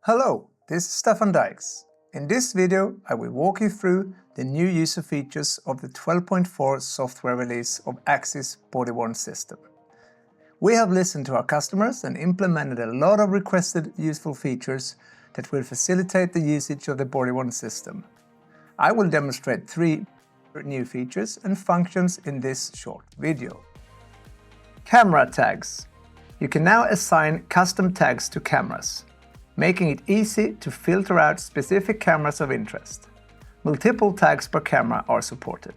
Hello, this is Stefan Dykes. In this video, I will walk you through the new user features of the 12.4 software release of Axis body-worn system. We have listened to our customers and implemented a lot of requested useful features that will facilitate the usage of the body-worn system. I will demonstrate 3 new features and functions in this short video. Camera tags. You can now assign custom tags to cameras, making it easy to filter out specific cameras of interest. Multiple tags per camera are supported.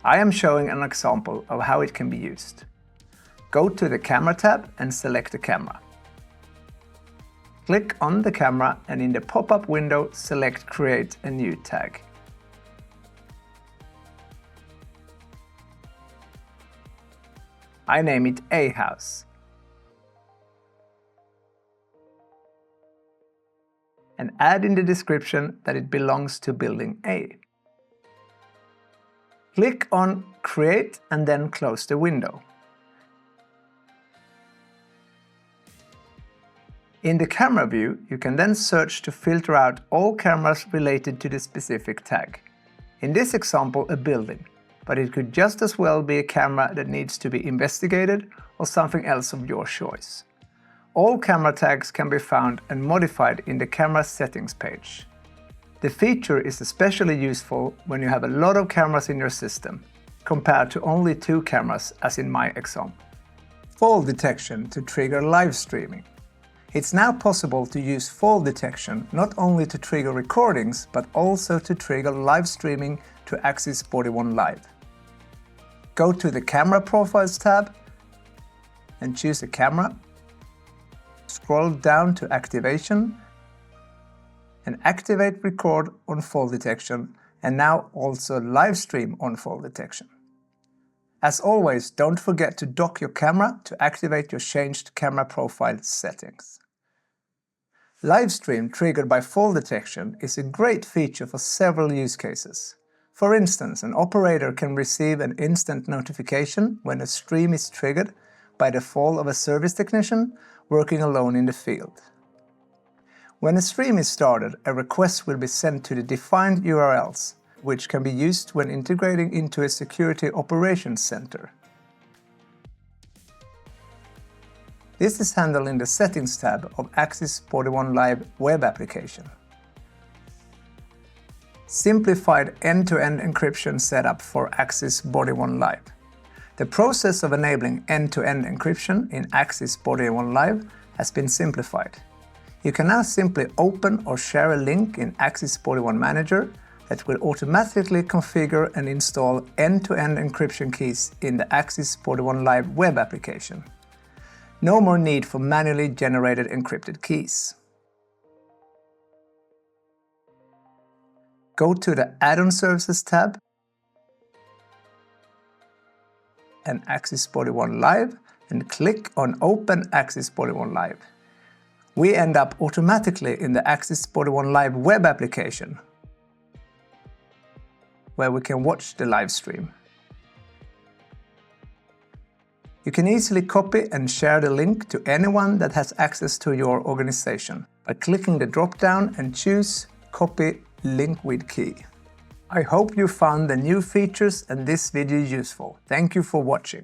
I am showing an example of how it can be used. Go to the Camera tab and select the camera. Click on the camera and in the pop-up window select Create a new tag. I name it A House. And add in the description that it belongs to building A. Click on Create and then close the window. In the camera view, you can then search to filter out all cameras related to the specific tag. In this example, a building, but it could just as well be a camera that needs to be investigated or something else of your choice. All camera tags can be found and modified in the camera settings page. The feature is especially useful when you have a lot of cameras in your system, compared to only 2 cameras as in my example. Fall detection to trigger live streaming. It's now possible to use fall detection not only to trigger recordings, but also to trigger live streaming to Axis body-worn Live. Go to the Camera Profiles tab and choose a camera. Scroll down to Activation and activate Record on fall detection, and now also live stream on fall detection. As always, don't forget to dock your camera to activate your changed camera profile settings. Livestream triggered by fall detection is a great feature for several use cases. For instance, an operator can receive an instant notification when a stream is triggered by the fall of a service technician working alone in the field. When a stream is started, a request will be sent to the defined URLs, which can be used when integrating into a security operations center. This is handled in the Settings tab of Axis body-worn Live web application. Simplified end-to-end encryption setup for Axis body-worn Live. The process of enabling end-to-end encryption in Axis body-worn Live has been simplified. You can now simply open or share a link in Axis body-worn Manager that will automatically configure and install end-to-end encryption keys in the Axis body-worn Live web application. No more need for manually generated encrypted keys. Go to the Add-on Services tab and Axis body-worn Live and click on Open Axis body-worn Live. We end up automatically in the Axis body-worn Live web application, where we can watch the live stream. You can easily copy and share the link to anyone that has access to your organization by clicking the drop-down and choose Copy Link with Key. I hope you found the new features and this video useful. Thank you for watching.